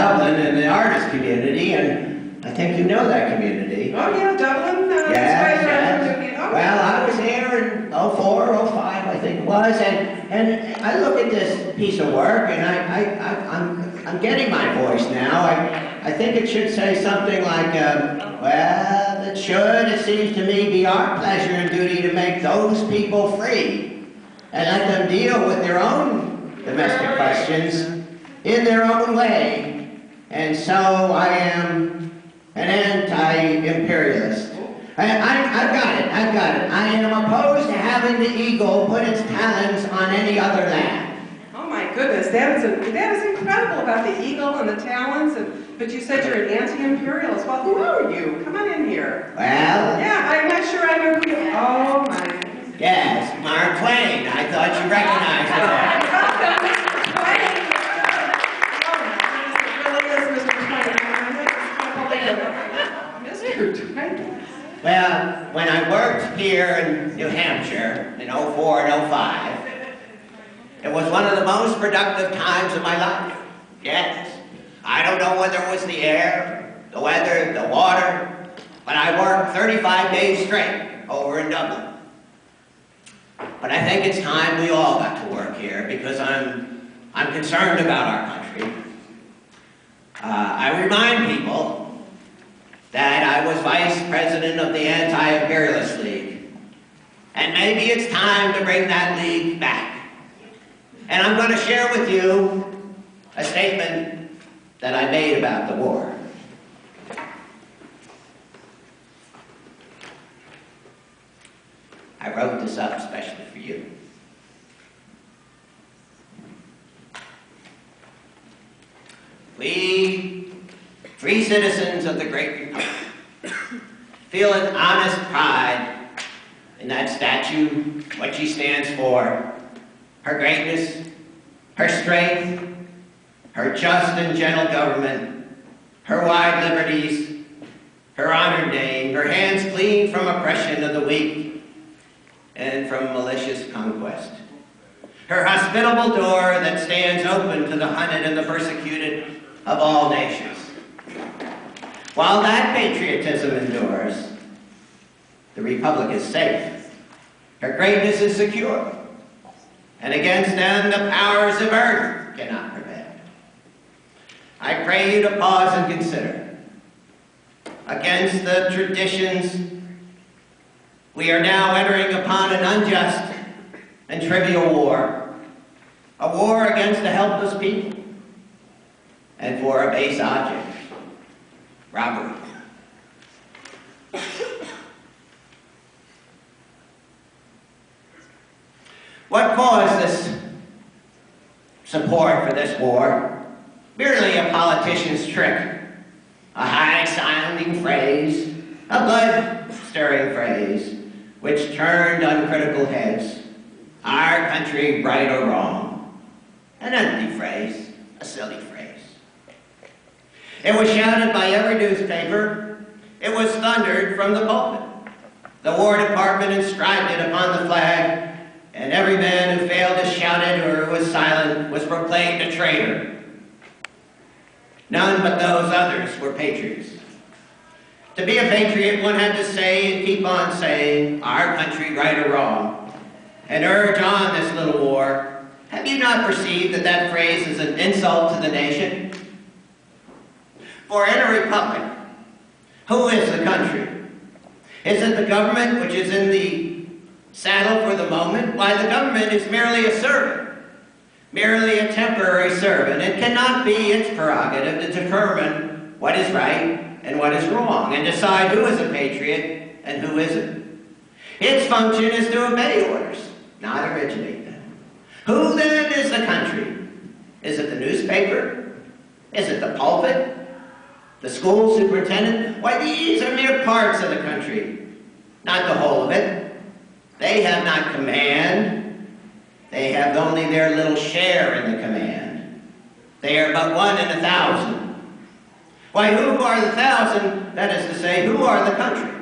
Dublin in the artist community, and I think you know that community. Oh yeah, Dublin. Yes. Well, I was here in '04, '05, I think it was, and I look at this piece of work, and I'm getting my voice now. I think it should say something like, well, it should, it seems to me, be our pleasure and duty to make those people free and let them deal with their own domestic questions in their own way. And so I am an anti-imperialist. I've got it. I am opposed to having the eagle put its talons on any other land. Oh my goodness, that is incredible about the eagle and the talons, but you said you're an anti-imperialist. Well, who are you? Come on in here. Well... Yeah, I'm not sure I know who you are. Oh my goodness. Yes, Mark Twain. I thought you recognized that. Well, when I worked here in New Hampshire in '04 and '05, it was one of the most productive times of my life. Yes. I don't know whether it was the air, the weather, the water, but I worked 35 days straight over in Dublin. But I think it's time we all got to work here because I'm concerned about our country. I remind people that I was vice president of the Anti-Imperialist League. And maybe it's time to bring that league back. And I'm going to share with you a statement that I made about the war. I wrote this up especially for you. We, free citizens of the great republic, feel an honest pride in that statue, what she stands for, her greatness, her strength, her just and gentle government, her wide liberties, her honored name, her hands clean from oppression of the weak and from malicious conquest, her hospitable door that stands open to the hunted and the persecuted of all nations. While that patriotism endures, the Republic is safe. Her greatness is secure. And against them, the powers of earth cannot prevail. I pray you to pause and consider. Against the traditions, we are now entering upon an unjust and trivial war. A war against a helpless people and for a base object. Robbery. What caused this support for this war? Merely a politician's trick. A high-sounding phrase, a blood-stirring phrase, which turned uncritical heads. Our country, right or wrong. An empty phrase, a silly phrase. It was shouted by every newspaper. It was thundered from the pulpit. The War Department inscribed it upon the flag, and every man who failed to shout it or was silent was proclaimed a traitor. None but those others were patriots. To be a patriot, one had to say and keep on saying, our country, right or wrong, and urge on this little war. Have you not perceived that that phrase is an insult to the nation? For in a republic, who is the country? Is it the government which is in the saddle for the moment? Why, the government is merely a servant, merely a temporary servant. It cannot be its prerogative to determine what is right and what is wrong, and decide who is a patriot and who isn't. Its function is to obey orders, not originate them. Who then is the country? Is it the newspaper? Is it the pulpit? The school superintendent? Why, these are mere parts of the country, not the whole of it. They have not command. They have only their little share in the command. They are but 1 in 1,000. Why, who are the 1,000? That is to say, who are the country?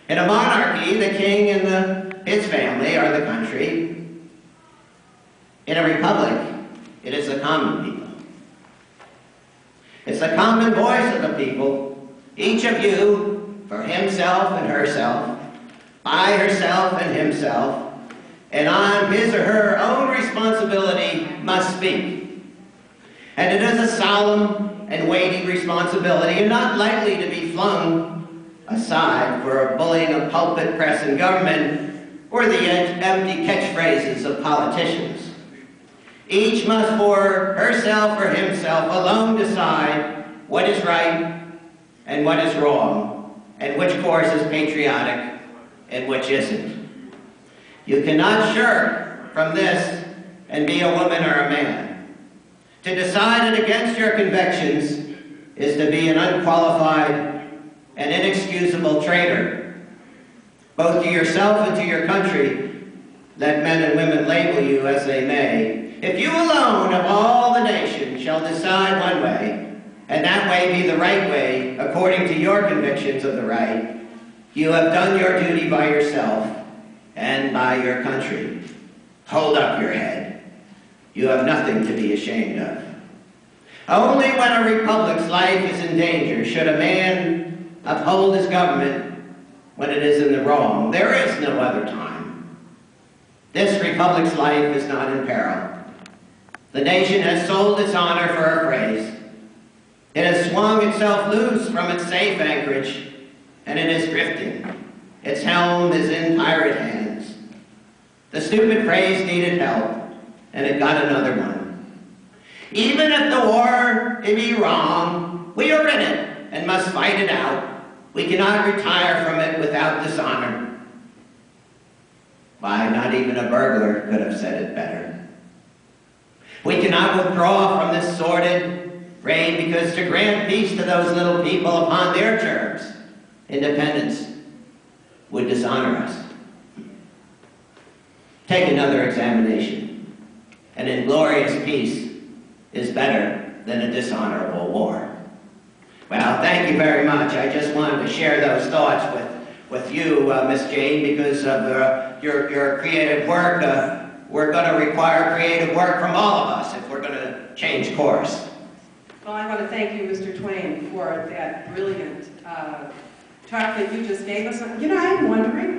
In a monarchy, the king and his family are the country. In a republic, it is the common people. It's the common voice of the people, each of you for himself and herself, by herself and himself, and on his or her own responsibility must speak. And it is a solemn and weighty responsibility, and not likely to be flung aside for a bullying of pulpit, press, and government, or the empty catchphrases of politicians. Each must for herself or himself alone decide what is right and what is wrong, and which course is patriotic and which isn't. You cannot shirk from this and be a woman or a man. To decide it against your convictions is to be an unqualified and inexcusable traitor, both to yourself and to your country, let men and women label you as they may. If you alone of all the nation shall decide one way, and that way be the right way, according to your convictions of the right, you have done your duty by yourself and by your country. Hold up your head. You have nothing to be ashamed of. Only when a republic's life is in danger should a man uphold his government when it is in the wrong. There is no other time. This republic's life is not in peril. The nation has sold its honor for a phrase. It has swung itself loose from its safe anchorage, and it is drifting. Its helm is in pirate hands. The stupid phrase needed help, and it got another one. Even if the war be wrong, we are in it and must fight it out. We cannot retire from it without dishonor. Why, not even a burglar could have said it better. We cannot withdraw from this sordid raid because to grant peace to those little people upon their terms, independence, would dishonor us. Take another examination. An inglorious peace is better than a dishonorable war. Well, thank you very much. I just wanted to share those thoughts with you, Miss Jane, because of your creative work. We're going to require creative work from all of us if we're going to change course. Well, I want to thank you, Mr. Twain, for that brilliant talk that you just gave us. You know, I'm wondering,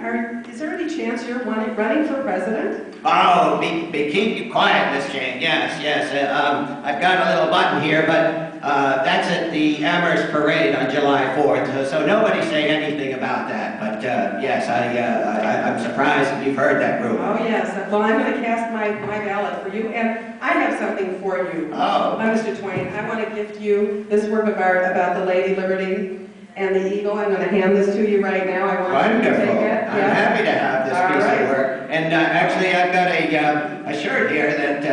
is there any chance you're running for president? Oh, keep quiet, Miss Jane. Yes. I've got a little button here, but that's at the Amherst Parade on July 4th, so nobody say anything about that. But yes, I'm surprised that you've heard that rumor. Oh, yes. Well, I'm going to cast my ballot for you, and I have something for you. Oh. Mr. Twain, I want to gift you this work of art about the Lady Liberty and the Eagle. I'm going to hand this to you right now. I want you to take it. I'm happy to have this piece of work. And actually, I've got a shirt here that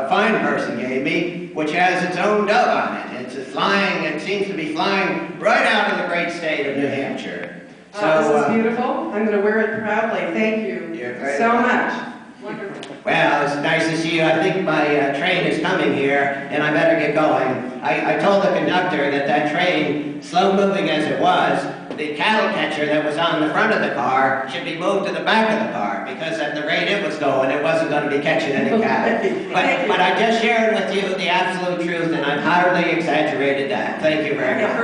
a fine person gave me, which has its own dove on it. It seems to be flying right out of the great state of New Hampshire. So, this is beautiful. I'm going to wear it proudly. Thank you so much. Wonderful. Well, it's nice to see you. I think my train is coming here, and I better get going. I told the conductor that train, slow-moving as it was, the cattle catcher that was on the front of the car should be moved to the back of the car, because at the rate it was going, it wasn't going to be catching any cattle. But I just shared with you the absolute truth, and I've hardly exaggerated that. Thank you very much.